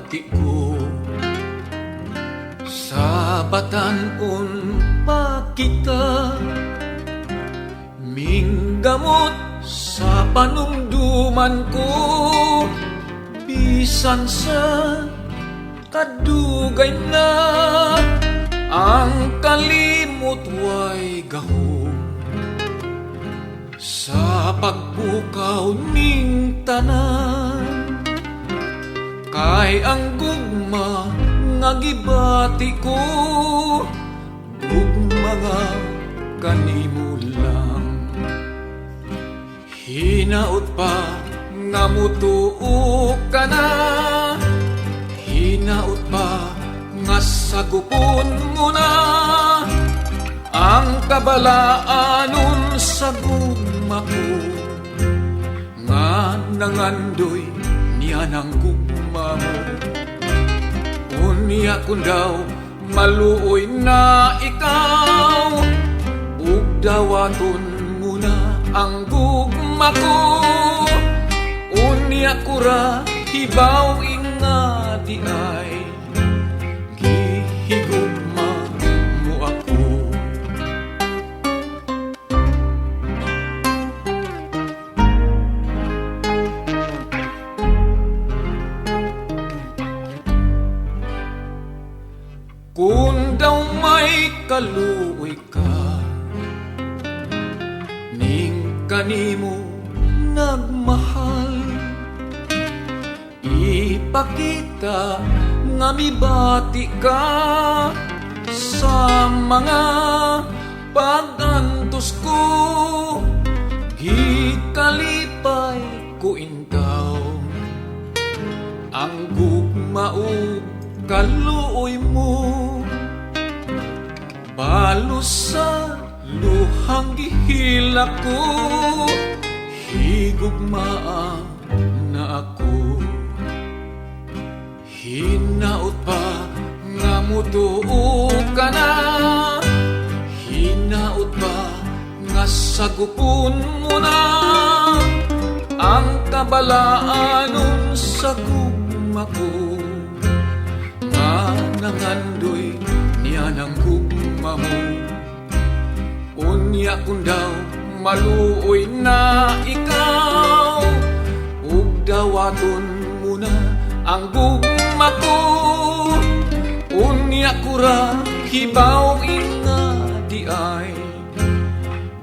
bati ko. Sa batan-on pa kita minggamot sa panumduman ko, bisan sa kadugay na ang kalimot way gahom. Sa pagbukaw ning tanan, kay ang gugma nga gibati ko, gugma nga kanimo lang. Hinaot pa nga mutuo ka na, hinaot pa nga sagupon mo na ang kabalaanon sa gugma ko, nga nangandoy niya ng gugma mo. Unya kung daw maluoy na ikaw, ug dawaton mo na ang gugma ko. Unya kura hibaw nga di ay gihigugma mo ako. Kung daw may kaluoy ka, ning kanimo nagmahal, ipakita nga mibati ka sa mga pagantos ko. Gikalipay ko intaw ang gugma ug kaluoy mo, balos sa luhang gihilak ko, higugmaan na ako. Hinaot pa nga mutuo ka na, hinaot pa nga sagupon mo na ang kabalaanon sa gugma ko, nga nangandoy niya ng gugma mo. Unya kung daw maluoy na ikaw, ug dawaton mo na ang gugma ko. Unya kura hibaw nga di ay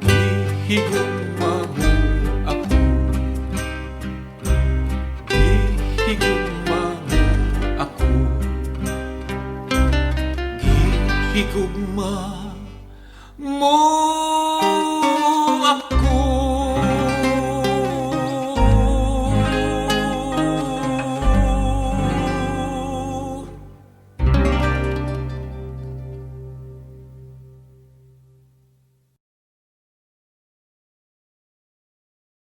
gihigugma mo ako, gihigugma mo ako, gihigugma mo